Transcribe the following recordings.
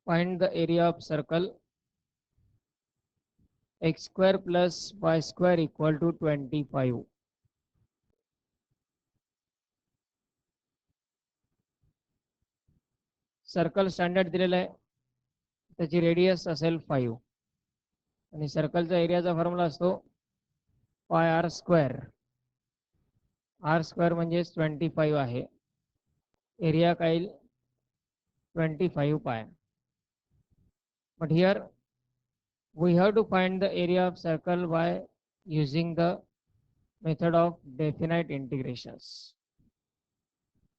Find the area of circle x square plus y square equal to 25. Circle standard दिलेला आहे, त्याची radius असेल 5 आणि सर्कलचा एरियाचा फॉर्म्युला असतो pi R square. R square म्हणजे 25 आहे, एरिया काय 25 pi. But here we have to find the area of circle by using the method of definite integrations.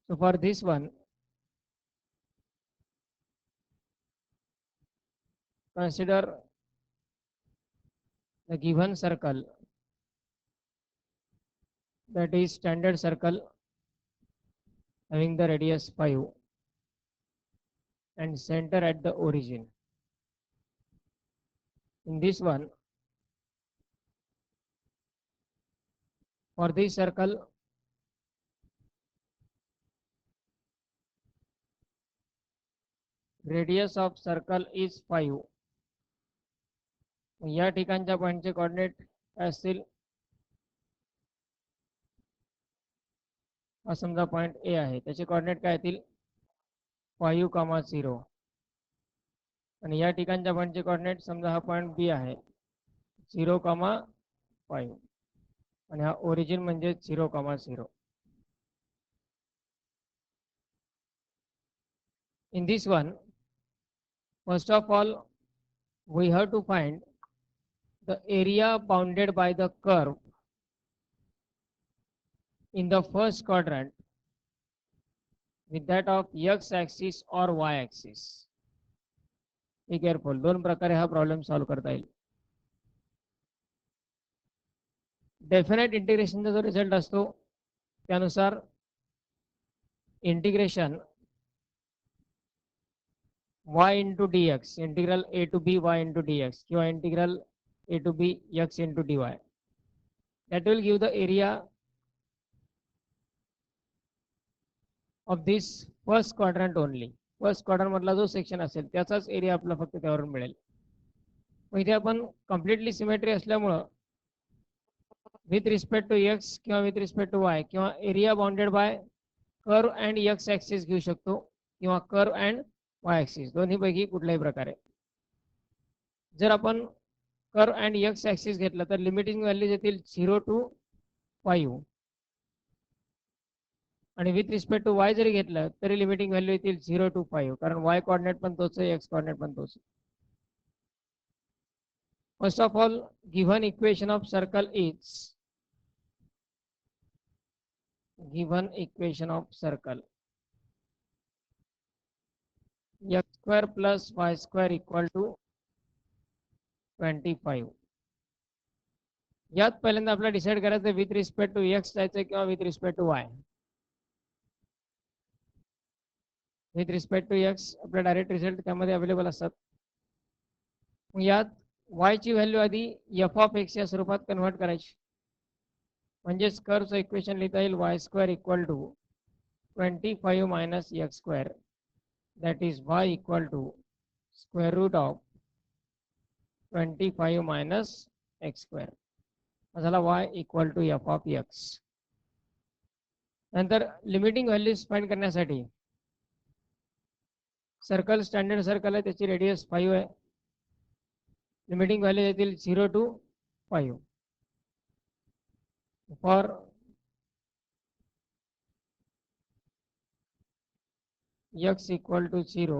So for this one, consider the given circle, that is standard circle having the radius 5 and center at the origin. In this one, for this circle, radius of circle is 5. या ठिकाणच्या पॉईंटचे coordinate काय असतील, हा समजा point A आहे, त्याचे coordinate काय येतील 5, 0. आणि या ठिकाणच्या पॉईंटचे कोऑर्डिनेट समजा हा पॉईंट बी आहे 0, 5 आणि हा ओरिजिन म्हणजे 0, 0. In this one, first of all, we have to find the area bounded by the curve in the first quadrant with that of x axis or y axis. Be careful, दोन प्रकारे हा problem solve करता येईल. Definite इंटिग्रेशनचा जो result असतो त्यानुसार integration y into dx, integral a to b y into dx किंवा integral a to b x into dy, that will give the area of this first quadrant only. First quadrant मधला जो section असेल त्याचाच area आपला फक्त त्यावरून मिळेल. मग इथे आपण कम्प्लिटली सिमेट्री असल्यामुळं विथ रिस्पेक्ट टू एक्स किंवा विथ रिस्पेक्ट टू वाय किंवा area bounded bye curve and x axis घेऊ शकतो किंवा कर्व अँड वाय ॲक्सिस, दोन्हीपैकी कुठल्याही प्रकारे. जर आपण कर्व अँड एक्स ॲक्सिस घेतलं तर लिमिटिंग व्हॅल्यूज येतील 0 to 5 आणि विथ रिस्पेक्ट टू वाय जरी घेतलं तरी लिमिटिंग व्हॅल्यू येतील 0 to 5, कारण वाय कोऑर्डिनेट पण तोच आहे, एक्स कोऑर्डिनेट पण तोच. First of all, given equation of circle is given equation of circle x square plus y square equal to 25. यात पहिल्यांदा आपल्याला डिसाइड करायचं विथ रिस्पेक्ट टू एक्स जायचं किंवा with respect to y. With respect to x आपला direct result त्यामध्ये available असतात. यात वाय ची व्हॅल्यू आधी एफ ऑफ एक्स या स्वरूपात कन्व्हर्ट करायची, म्हणजेच कर्वचं इक्वेशन लिहिता येईल Y square equal to 25 minus X square, that is y equal to square root of 25 minus x square. झाला y equal to f of x. नंतर लिमिटिंग व्हॅल्यूज फाइंड करण्यासाठी circle standard circle आहे, त्याची radius 5 आहे, limiting value येतील 0 to 5. For x equal to 0,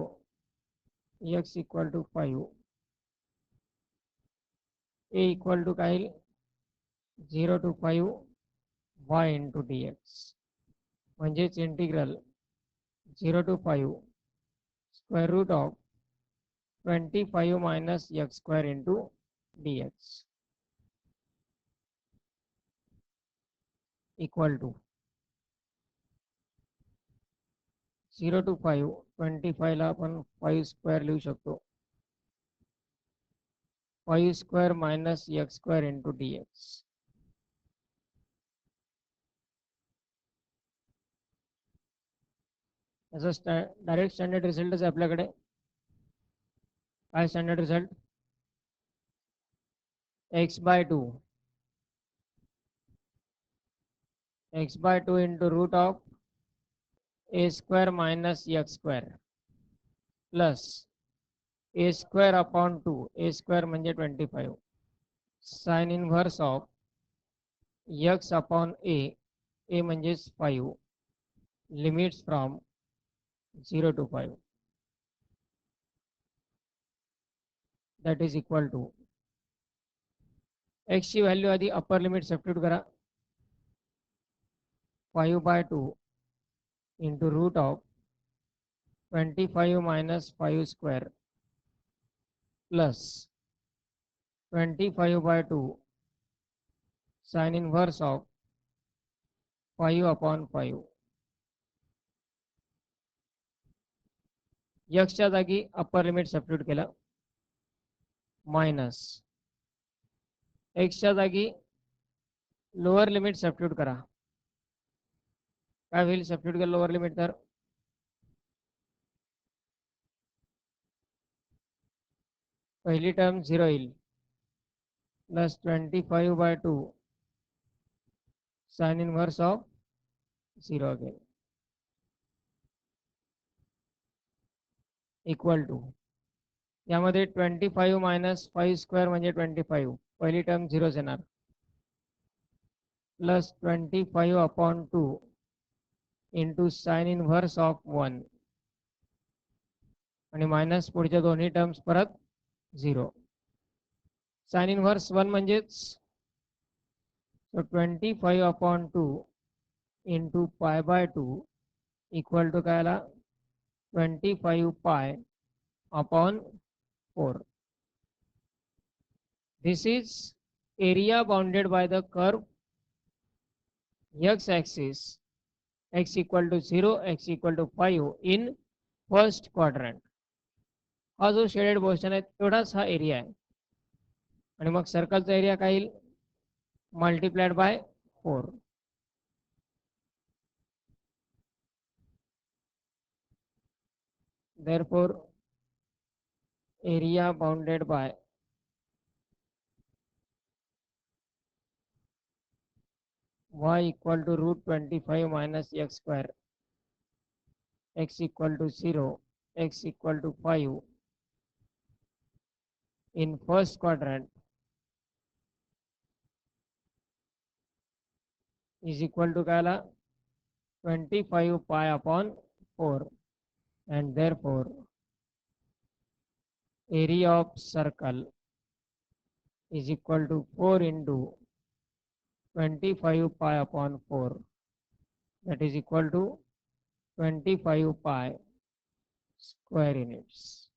x equal to 5, a equal to काय 0 to 5 y into dx, म्हणजेच integral 0 to 5 square root of 25 minus x square into dx equal to 0 to 5, 25 ला आपण 5 square लिहू शकतो, 5 square minus X square into dx. Direct standard result आहे आपल्याकडे. काय standard result? x by 2 into root of a square minus x square plus a square upon 2, a square म्हणजे 25, sin inverse of x upon a म्हणजेच 5, limits from 0 to 5, that is equal to x ची value आधी upper limit substitute करा, 5 by 2 into root of 25 minus 5 square plus 25 by 2 sin inverse of 5 upon 5. x च्या जागी upper limit substitute केलं, minus x च्या जागी lower limit substitute करा. काय होईल सबस्टिट्यूट केलं लोअर लिमिट? तर पहिली टर्म 0 येईल plus 25 by 2 sin inverse of 0 again equal to, यामध्ये 25 मायनस 5 स्क्वेअर म्हणजे 25, पहिली टर्म 0 येणार, plus 25 upon 2 into sine inverse of 1 आणि मायनस पुढच्या दोन्ही टर्म्स परत 0. साइन इनव्हर्स 1 म्हणजेच 25 upon 2 into pi by 2 equal to काय आला 25 पाय upon 4. This is area bounded by the curve x-axis x equal to 0, x equal to 5 in first quadrant. हा जो shaded portion आहे तेवढाच हा एरिया आहे आणि मग सर्कलचा एरिया काय येईल multiplied by 4. Therefore area bounded by y equal to root 25 minus x square, x equal to 0, x equal to 5 in first quadrant is equal to काय आला 25 pi upon 4, and therefore area of circle is equal to 4 into 25 pi upon 4, that is equal to 25 pi square units.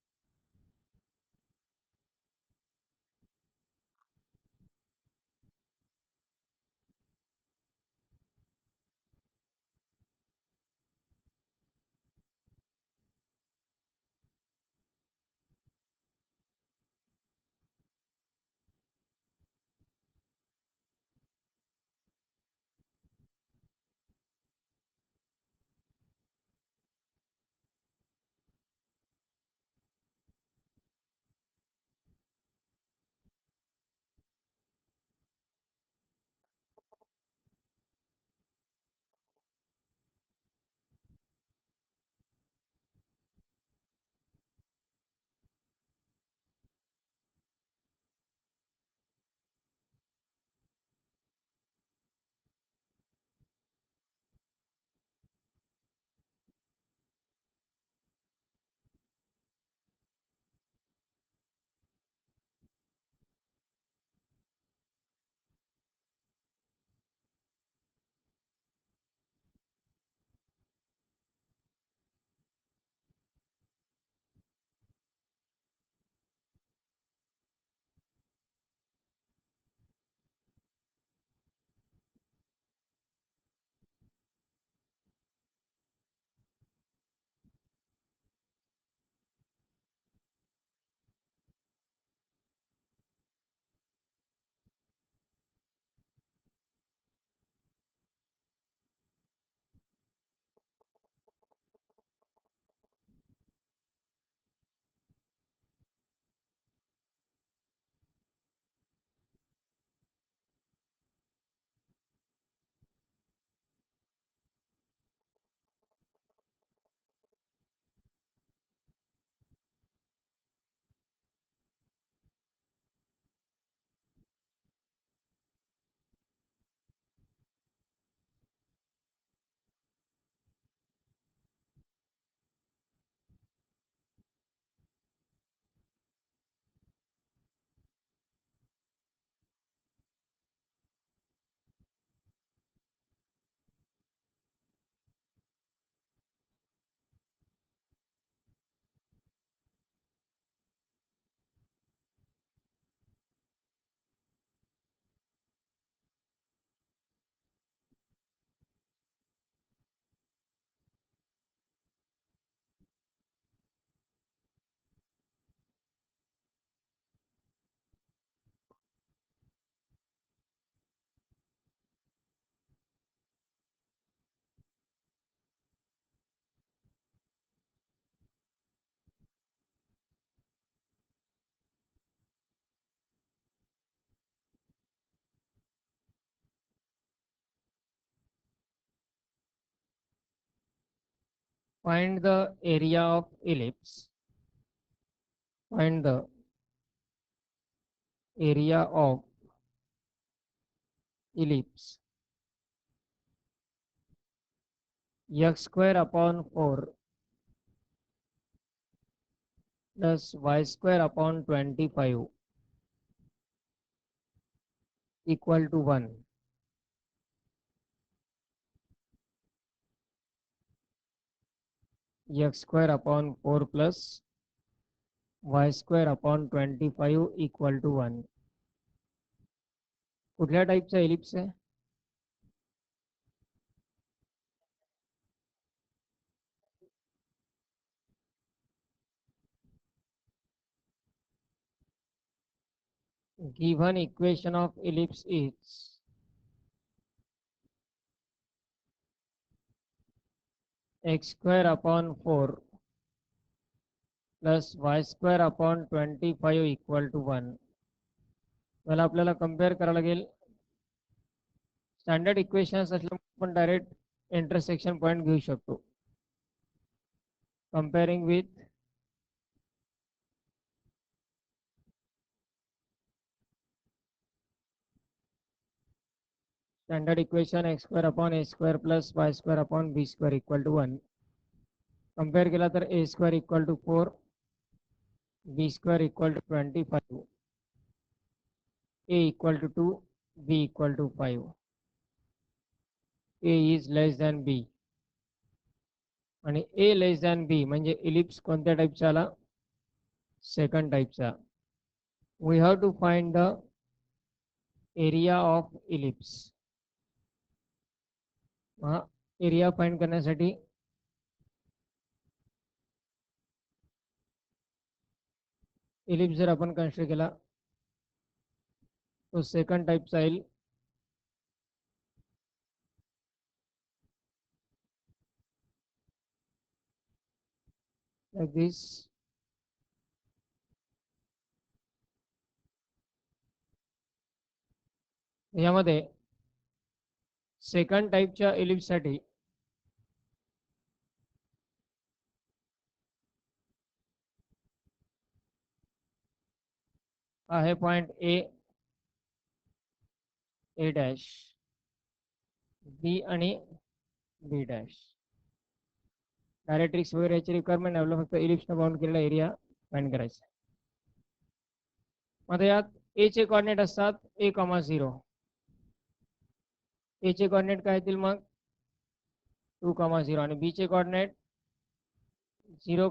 find the area of ellipse. Find the area of ellipse. X square upon 4 plus y square upon 25 equal to 1. X square upon 4 plus y square upon 25 equal to 1. कुठल्या टाईपचा ellipse आहे? Given equation of ellipse is x square upon 4 plus y square upon 25 equal to 1. मला आपल्याला compare करावं लागेल. Standard equations असल्यामुळे आपण direct intersection point घेऊ शकतो. Comparing with standard equation X square upon A square plus Y square upon B square equal to 1. Compare केला तर A square equal to 4, B square equal to 25, A equal to 2, B equal to 5. A is less than B आणि A less than B म्हणजे ellipse कोणत्या टाईपचा आला? Second टाईपचा. We have to find the area of ellipse. हा area find करण्यासाठी ellipse जर आपण कन्सिडर केला तो सेकंड टाईपचा येईल. like this. यामध्ये सेकंड टाईपच्या इलिप्स साठी आहे point A, A dash, B आणि बी डॅश. डायरेक्ट्रिक्स वगैरे याची रिक्वायरमेंट आहे, आपल्याला फक्त इलिप्सने बाउंड केलेला एरिया फाइंड करायचा. आता यात ए चे कोऑर्डिनेट असतात a, 0. ए चे कोऑर्डिनेट काय येतील मग 2, 0 आणि बी चे कोऑर्डिनेट 0,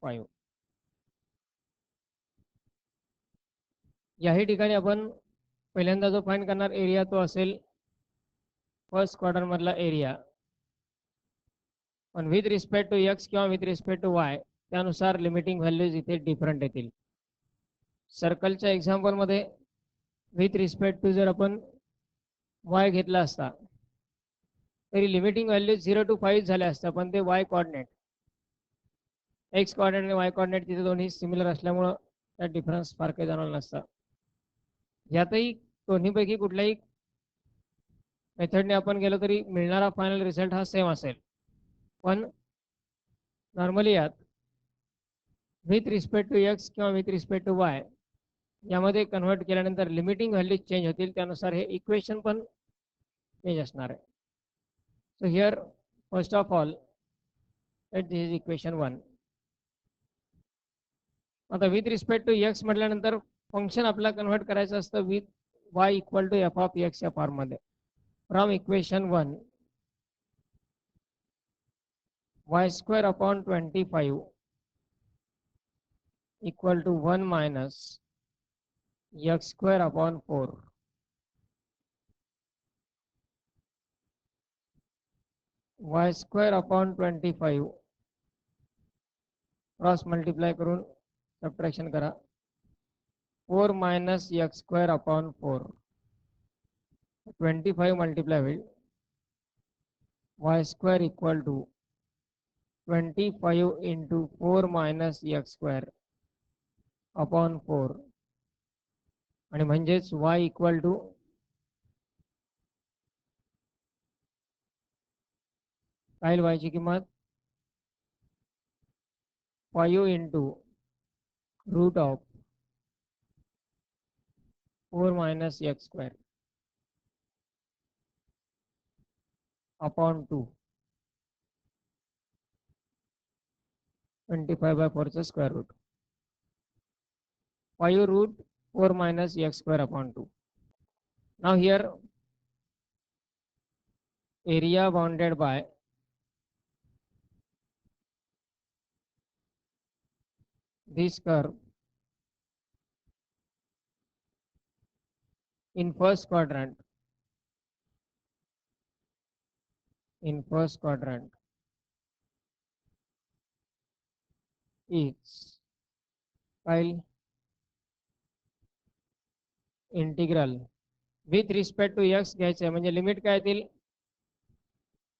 5. याही ठिकाणी आपण पहिल्यांदा जो फाइंड करणार एरिया तो असेल फर्स्ट क्वाड्रंट मधला एरिया. पण विथ रिस्पेक्ट टू एक्स किंवा विथ रिस्पेक्ट टू वाय त्यानुसार लिमिटिंग व्हॅल्यूज इथे डिफरंट येतील. सर्कलच्या एक्झाम्पल मध्ये विथ रिस्पेक्ट टू जर आपण वाय घेतला असता तरी लिमिटिंग व्हॅल्यू 0 to 5 झाल्या असत्या, पण ते वाय कोऑर्डिनेट, एक्स कोऑर्डिनेट आणि वाय कोऑर्डिनेट तिथे दोन्ही सिमिलर असल्यामुळं त्यात डिफरन्स फार काही जाणवला नसता. यातही दोन्हीपैकी कुठल्याही मेथडने आपण गेलो तरी मिळणारा फायनल रिझल्ट हा सेम असेल. पण नॉर्मली यात विथ रिस्पेक्ट टू एक्स किंवा विथ रिस्पेक्ट टू वाय यामध्ये कन्वर्ट केल्यानंतर लिमिटिंग व्हॅल्यू चेंज होतील, त्यानुसार हे इक्वेशन पण चेंज असणार आहे. So here first of all this is equation 1. आता विथ रिस्पेक्ट टू एक्स म्हटल्यानंतर फंक्शन आपल्याला कन्वर्ट करायचं असतं with y equal to f of x या फॉर्ममध्ये. From equation 1 y square upon 25 equal to 1 minus x square upon 4. y square upon 25 cross multiply करून subtraction करा. 4 minus x square upon 4. 25 multiply होईल. y square equal to 25 into 4 minus x square upon 4 आणि म्हणजेच y equal to काय y ची किंमत 5 into root of 4 minus x square upon 2. 25 by 4 चा square root. 5 root 4 minus x square upon 2. Now here area bounded by this curve in first quadrant is while integral with respect to x घ्यायचं आहे म्हणजे limit काय येतील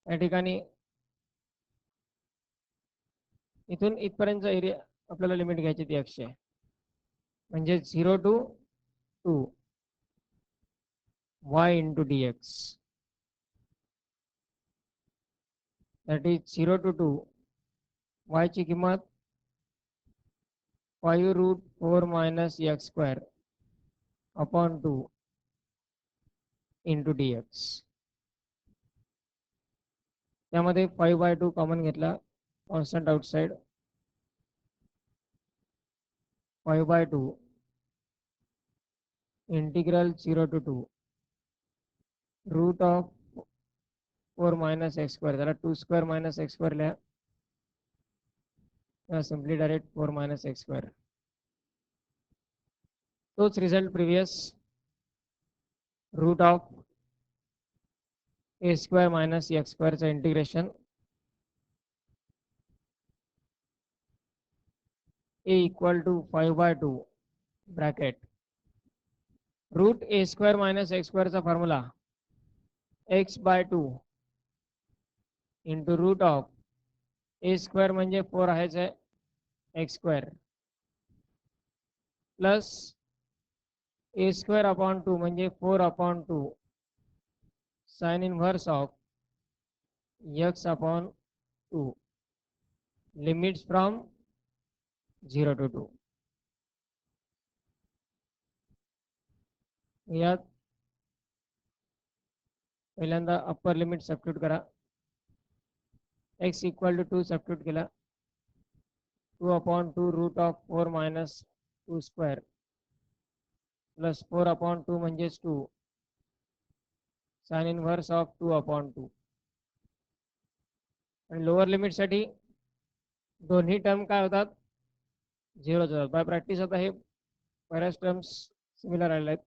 या ठिकाणी इथून इथपर्यंत एरिया आपल्याला लिमिट घ्यायची ती x आहे म्हणजे 0 to 2 y into dx that is 0 to 2 y ची किंमत 5 root 4 minus x square upon 2 into dx त्यामध्ये 5 by 2 कॉमन घेतला constant outside 5 by 2 integral 0 to 2 root of 4 minus x square त्याला 2 square minus x square लिहा simply direct 4 minus x square तोच result previous root of a square minus x square चा integration a equal to 5 by 2 bracket root a square minus x square चा formula x by 2 into root of a square म्हणजे 4 आहेच आहे x square plus a square upon 2 म्हणजे 4 upon 2 sin inverse of x upon 2 limits from 0 to 2 यात पहिल्यांदा upper limit substitute करा x equal to 2 substitute केला 2 upon 2 root of 4 minus 2 square plus 4 upon 2 म्हणजेच 2 sin inverse of 2 upon 2 आणि lower limit साठी दोन्ही term काय होतात 0 होतात बाय प्रॅक्टिस आता हे बऱ्याच टर्म्स सिमिलर आलेले आहेत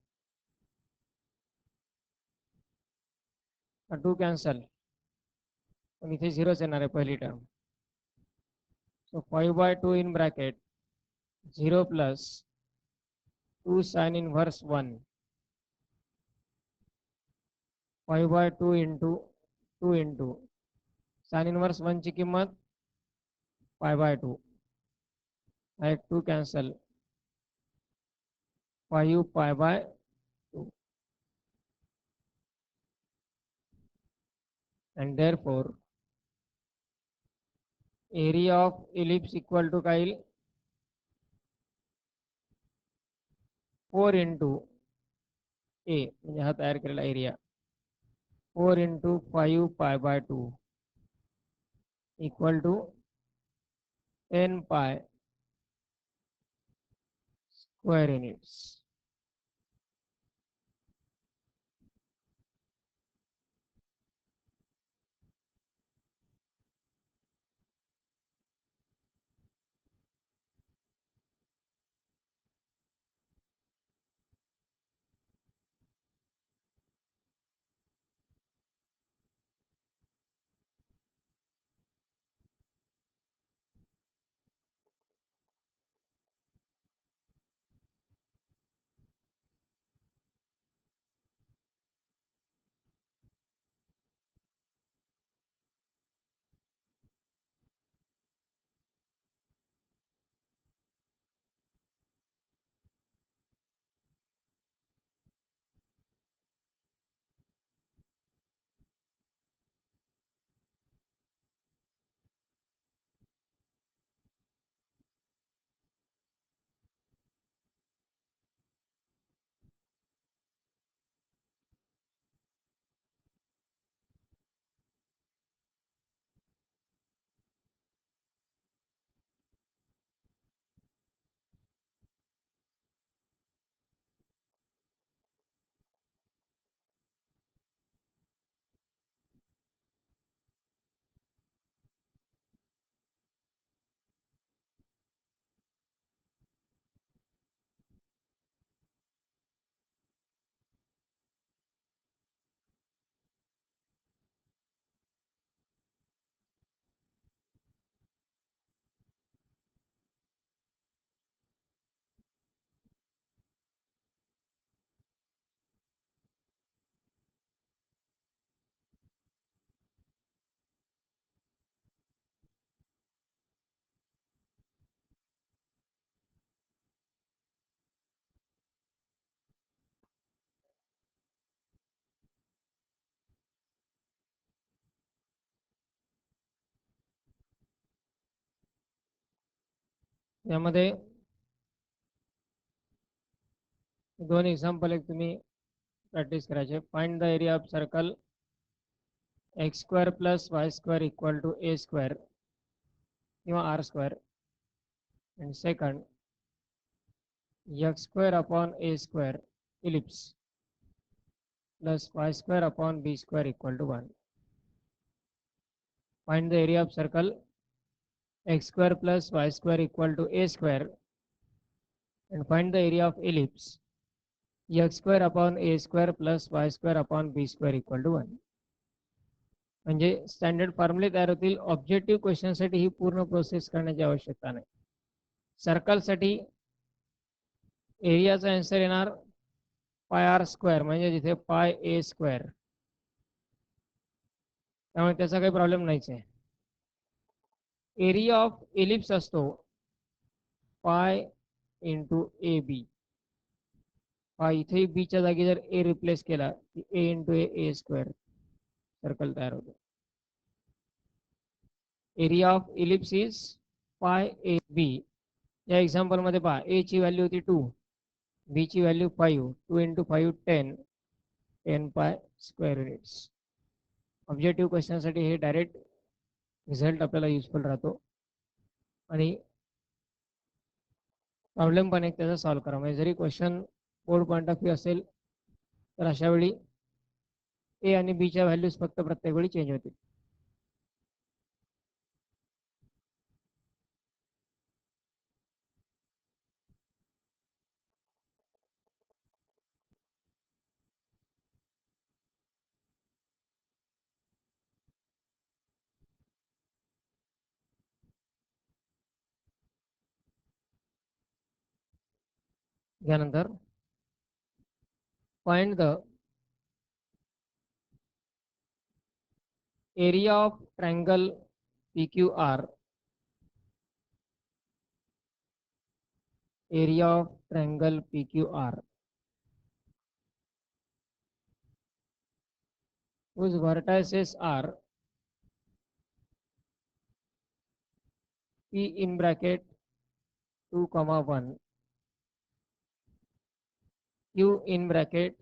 2 कॅन्सल पण इथे 0 येणार आहे पहिली term so 5 by 2 in bracket 0 plus 2 sin inverse 1 5 by 2 into sin inverse 1 ची किंमत 5 by 2 2 cancel 5 pi by 2 and therefore area of ellipse equal to काय येईल 4 into a म्हणजे हा तयार केलेला area 4 into 5 pi by 2 equal to 10 pi square units. यामध्ये दोन एक्झाम्पल एक तुम्ही प्रॅक्टिस करायचे. Find the area of circle X square plus Y square equal to A square किंवा R square, and second x square upon a square ellipse plus y square upon b square equal to 1. Find the area of circle x square plus y square equal to a square, and find the area of ellipse x square upon a square plus y square upon b square equal to 1. म्हणजे standard फॉर्म्युले तयार होतील. Objective क्वेश्चनसाठी ही पूर्ण process करण्याची आवश्यकता नाही. सर्कलसाठी एरियाचा answer येणार पाय R square, म्हणजे जिथे पाय ए स्क्वेअर, त्यामुळे त्याचा काही प्रॉब्लेम नाहीच आहे. एरिया ऑफ एलिप्स असतो पाय इंटू ए बी. हा इथे बीच्या जागी जर ए रिप्लेस केला की A into A square circle तयार होतो. Area of ellipse is pi A B. या एक्झाम्पल मध्ये पहा, ए ची व्हॅल्यू होती 2, बी ची value 5, 2 into 5 10 pi square units. Objective क्वेश्चनसाठी हे डायरेक्ट रिझल्ट आपल्याला युजफुल राहतो. आणि प्रॉब्लेम पण एक त्याचा सॉल्व्ह करा. म्हणजे जरी question board point of view असेल तर अशा वेळी ए आणि बीच्या व्हॅल्यूज फक्त प्रत्येक वेळी चेंज होतील. यानंतर find the area of triangle PQR. Area of triangle PQR whose vertices are P in bracket 2, 1, Q in bracket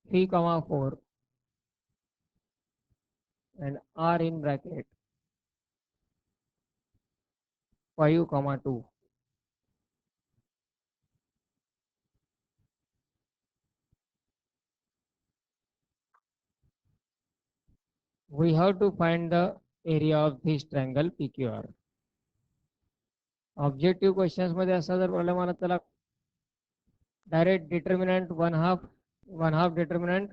3, 4, and R in bracket 5, 2. We have to find the area of this triangle PQR. Objective questions मध्ये असा जर problem आला त्याला direct determinant one half determinant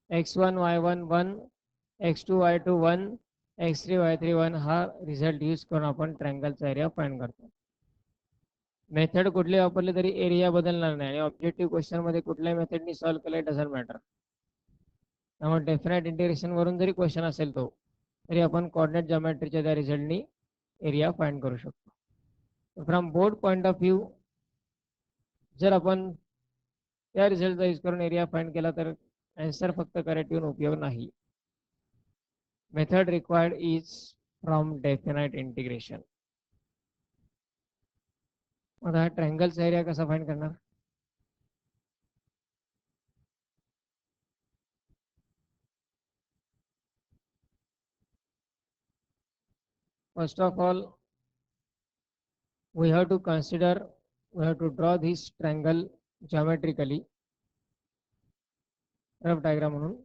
x1 y1 1, x2 y2 1, x3 y3 1 हा result use करून आपण ट्रायंगलचा area find करतो. Method कुठली वापरली तरी एरिया बदलणार नाही, आणि ऑब्जेक्टिव्ह क्वेश्चन मध्ये कुठल्याही मेथडनी सॉल्व्ह केलं डझंट मॅटर. त्यामुळे डेफिनेट इंटिग्रेशन वरून जरी क्वेश्चन असेल तो, तरी आपण कोऑर्डिनेट जॉमेट्रीच्या त्या रिझल्टनी एरिया फाइंड करू शकतो. From board point of view जर आपण त्या रिझल्टचा यूज करून एरिया फाइंड केला तर आन्सर फक्त करेक्ट येऊन उपयोग नाही. Method required is from definite integration. मग हा ट्रायंगलचा एरिया कसा फाइंड करणार? First of all, we have to draw this triangle geometrically. Rough diagram म्हणून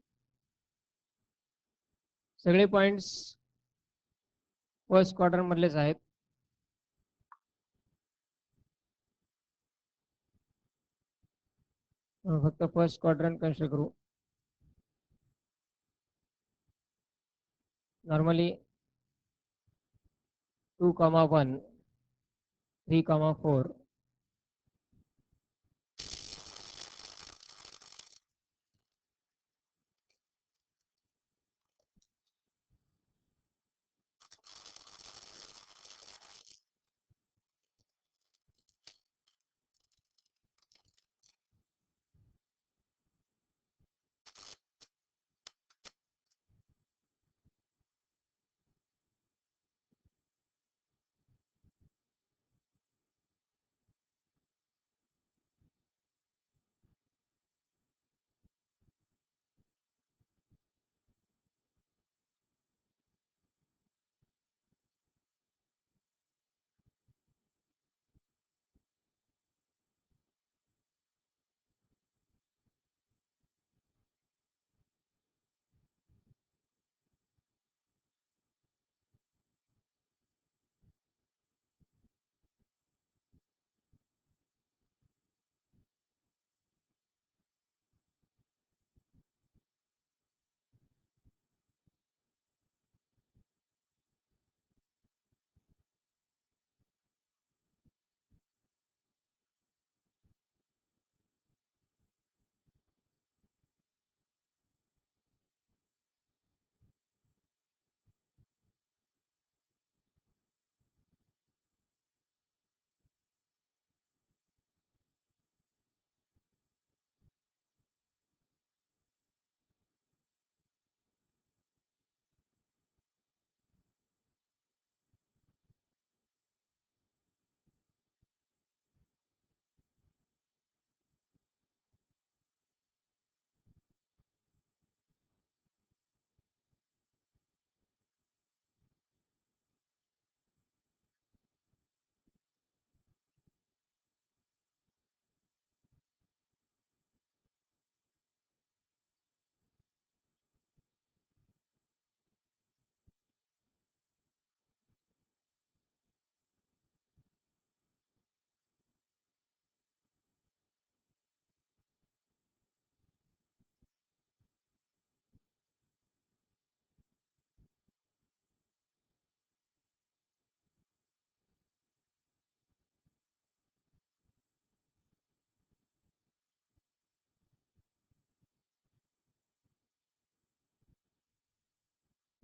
सगळे पॉइंट्स फर्स्ट क्वाड्रंट मधलेच आहेत. फक्त फर्स्ट क्वाड्रंट कन्सिडर करू. Normally 2, 1, 3, 4,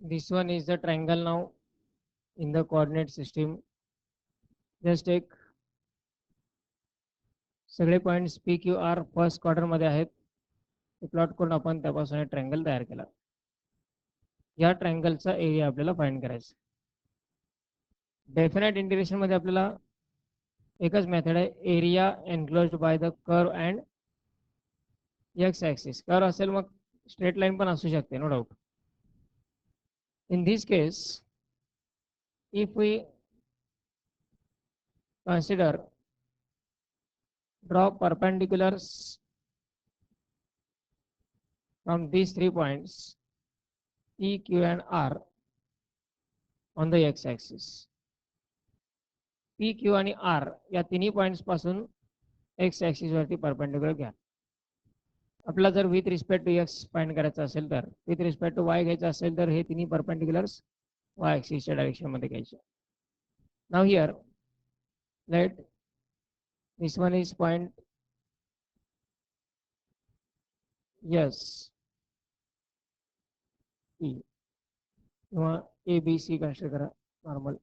This one is the triangle now in the coordinate system. Just take सगळे points P Q R first quarter मध्ये आहेत, ते plot करून आपण त्यापासून एक ट्रायंगल तयार केला. या ट्रायंगलचा एरिया आपल्याला फाइंड करायचा. डेफिनेट इंटिग्रेशन मध्ये आपल्याला एकच मेथड आहे, area enclosed by the curve and x axis. Curve असेल मग स्ट्रेट लाईन पण असू शकते, no doubt. In this case if we consider draw perpendiculars from these 3 points P, Q and R on the x-axis. P, Q आणि R या तिन्ही points पासून x axis वरती परपेंडिक्युलर घ्या. आपला जर with respect to x find करायचं असेल तर, विथ रिस्पेक्ट टू y घ्यायचं असेल तर हे तिन्ही परपेंडिक्युलर्स y ॲक्सिसच्या डायरेक्शन मध्ये घ्यायचे. Now here let this one is point yes E किंवा ए बी सी कन्सिडर करा नॉर्मल.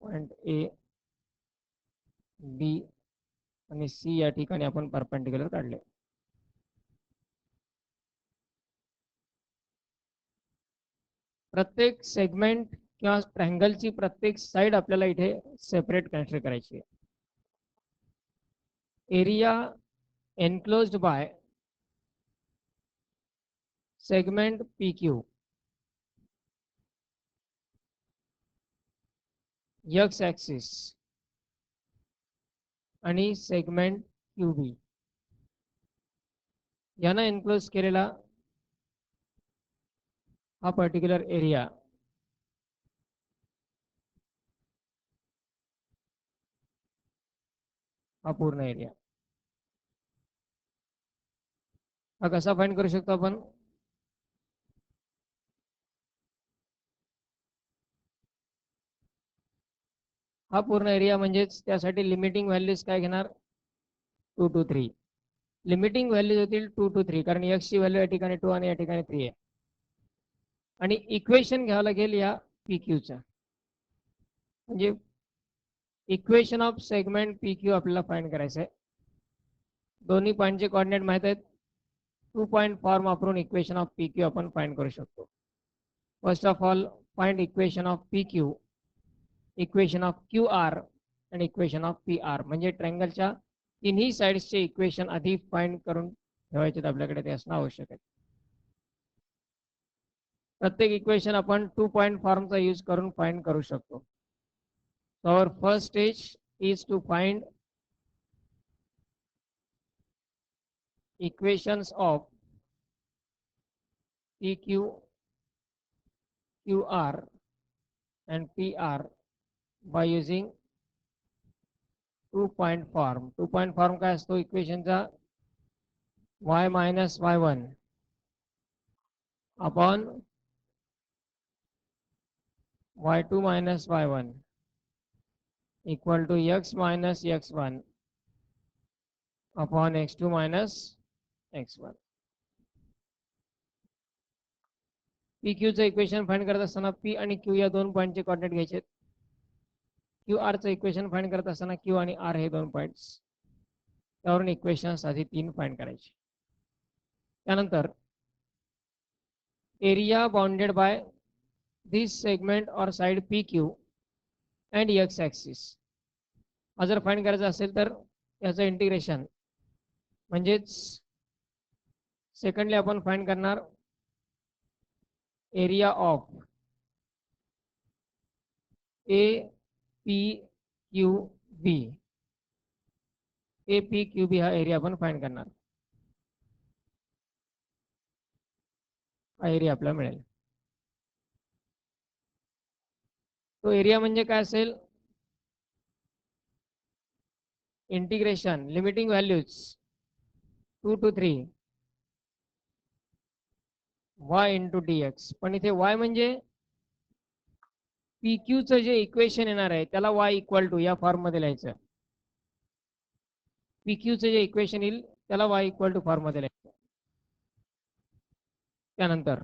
पॉइंट ए बी आणि सी या ठिकाणी आपण परपेंडिक्युलर काढले. प्रत्येक सेगमेंट किंवा ट्रायंगलची प्रत्येक साइड आपल्याला इथे सेपरेट कन्सिडर करायची आहे. Area enclosed bye segment P Q x axis आणि सेगमेंट क्यू बी यांना एनक्लोज केलेला हा पर्टिक्युलर एरिया हा पूर्ण एरिया. हा कसा फाइंड करू शकतो आपण? हा पूर्ण एरिया म्हणजेच त्यासाठी लिमिटिंग व्हॅल्यूज काय घेणार? 2 to 3. लिमिटिंग व्हॅल्यूज होतील 2 to 3 कारण x ची व्हॅल्यू या ठिकाणी 2 आणि या ठिकाणी 3 आहे. आणि इक्वेशन घ्यावं लागेल या पी क्यूचा, म्हणजे equation of segment P Q आपल्याला फाइंड करायचं आहे. दोन्ही पॉईंटचे कोऑर्डिनेट माहित आहेत. 2 पॉइंट फॉर्म वापरून इक्वेशन ऑफ पी क्यू आपण फाइंड करू शकतो. First of all find equation of P Q, equation of Q R आणि इक्वेशन ऑफ पी आर. म्हणजे ट्रायंगलच्या तिन्ही साइड्सचे इक्वेशन आधी फाइंड करून ठेवायचे आपल्याकडे, ते असणं आवश्यक आहे. प्रत्येक इक्वेशन आपण 2 पॉइंट फॉर्मचा यूज करून फाइंड करू शकतो. So our first stage is to find equations of PQ, QR and PR by using 2 point form. 2 point form काय असतो इक्वेशनचा? y minus y1 upon y2 minus y1 equal to x minus x1 upon x2 minus x1. P क्यूचं equation find करत असताना P आणि Q या दोन पॉईंटचे coordinate घ्यायचे. क्यू आरचं इक्वेशन फाइंड करत असताना क्यू आणि आर हे दोन पॉईंट्स, त्यावरून इक्वेशन्स आधी 3 फाइंड करायचे. त्यानंतर area bounded by this segment और side P Q and x axis हा जर फाइंड करायचा असेल तर याचं इंटिग्रेशन, म्हणजेच सेकंडली आपण फाइंड करणार area of A P Q B. A P Q B हा एरिया आपण फाइंड करणार. हा एरिया आपल्याला मिळेल. तो एरिया म्हणजे काय असेल? Integration limiting values 2 to 3 y into D x. पण इथे y म्हणजे पी क्यूचं जे इक्वेशन येणार आहे त्याला y इक्वल टू या फॉर्म मध्ये लिहायचं. PQ चे जे इक्वेशन येईल त्याला y इक्वल टू फॉर्ममध्ये लिहायचं. त्यानंतर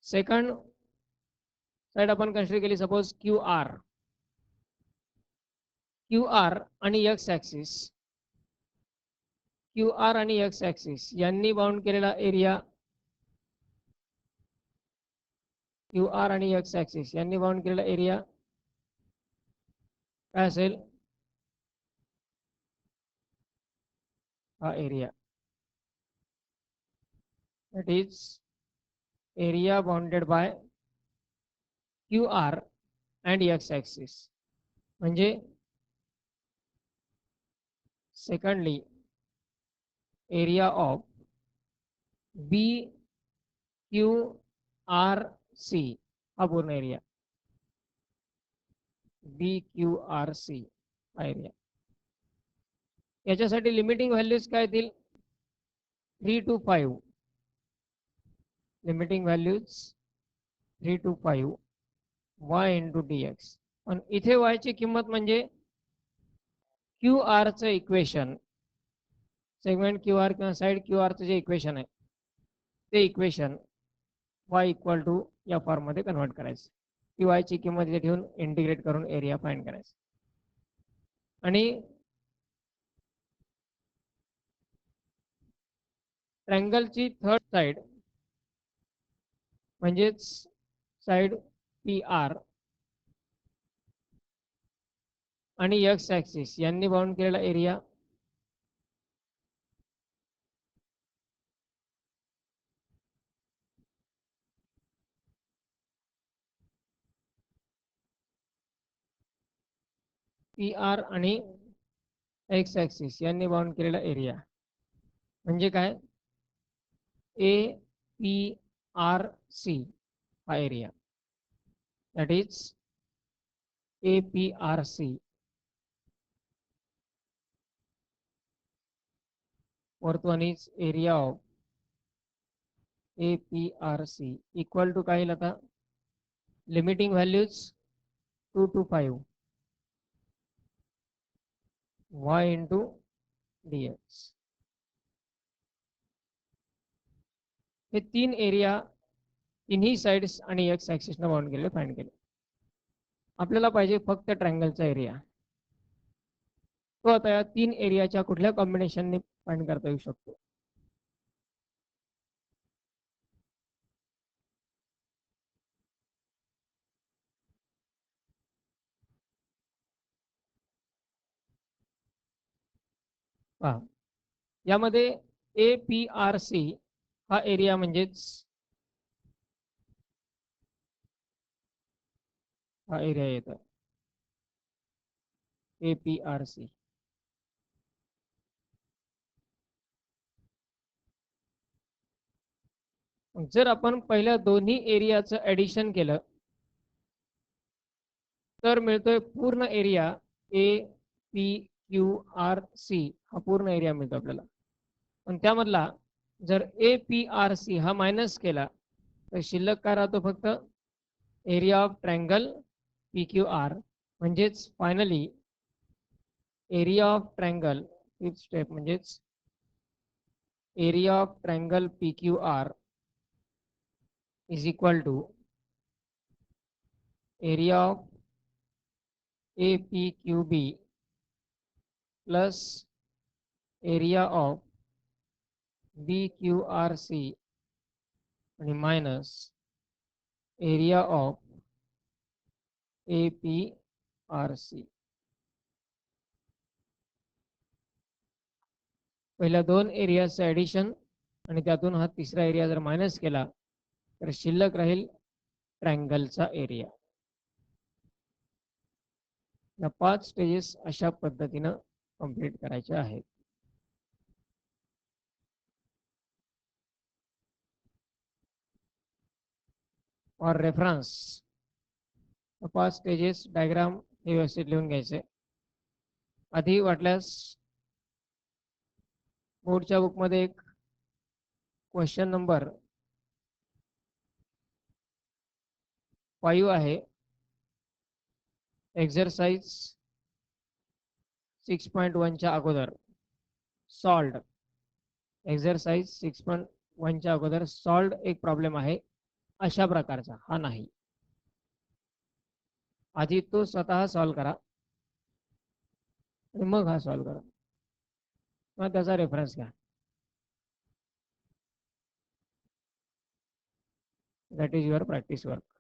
सेकंड साइड आपण कन्सिडर केली, सपोज QR आणि x ॲक्सिस, QR आणि x ॲक्सिस यांनी बाउंड केलेला एरिया, QR आणि x ॲक्सिस यांनी बाउंड केलेला एरिया काय असेल? हा area, that is area bounded by QR and x axis. म्हणजे सेकंडली एरिया ऑफ BQRC हा पूर्ण एरिया, BQRC हा एरिया. याच्यासाठी लिमिटिंग व्हॅल्यूज काय येतील? 3 to 5. Limiting values 3 to 5 y into dx. पण इथे y ची किंमत म्हणजे QR चं इक्वेशन, सेगमेंट QR किंवा साइड QR चं जे इक्वेशन आहे ते इक्वेशन y इक्वल टू या फॉर्म मध्ये कन्वर्ट करायचं. की y ची किंमत इथे ठेवून इंटिग्रेट करून एरिया फाइंड करायचा. आणि ट्रायंगलची थर्ड साइड म्हणजेच साइड PR आणि x ॲक्सिस यांनी बाउंड केलेला एरिया PR आणि x ॲक्सिस यांनी बाउंड केलेला एरिया म्हणजे काय? APRC हा area, that is APRC. Fourth one is area of APRC equal to काय येईल आता? Limiting values 2 to 5 y into dx. हे तीन एरिया तिन्ही साइड्स आणि x ॲक्सिस न बाउंड केले, फाइंड केले. आपल्याला पाहिजे फक्त ट्रायंगलचा एरिया. तो आता या तीन एरियाच्या कुठल्या कॉम्बिनेशनने फाइंड करता येऊ शकतो? पहा, यामध्ये APRC हा एरिया म्हणजेच हा एरिया येतो APRC. जर आपण पहिल्या दोन्ही एरियाचं ऍडिशन केलं तर मिळतोय पूर्ण एरिया APQRC हा पूर्ण एरिया मिळतो आपल्याला. पण त्यामधला जर APRC हा मायनस केला तर शिल्लक काय राहतो? फक्त एरिया ऑफ ट्रायंगल PQR. म्हणजेच finally area of triangle, fifth step म्हणजेच area of triangle PQR is equal to area of APQB plus area of BQRC आणि मायनस एरिया ऑफ APRC. पहिल्या दोन एरियाचं ऍडिशन आणि त्यातून हा तिसरा एरिया जर मायनस केला तर शिल्लक राहील ट्रायंगलचा एरिया. या 5 स्टेजेस अशा पद्धतीनं कंप्लीट करायचे आहेत. फॉर रेफरन्स 5 स्टेजेस डायग्राम हे व्यवस्थित लिहून घ्यायचे. आधी वाटल्यास बोर्डच्या बुकमध्ये एक क्वेश्चन नंबर 5 आहे, एक्झरसाइज 6.1च्या अगोदर सॉल्ड एक्झरसाइज 6.1च्या अगोदर सॉल्ड एक प्रॉब्लेम आहे अशा प्रकारचा हा नाही. आधी तो स्वतः सॉल्व करा आणि मग हा सॉल्व करा, मग त्याचा रेफरन्स घ्या. That is your practice work.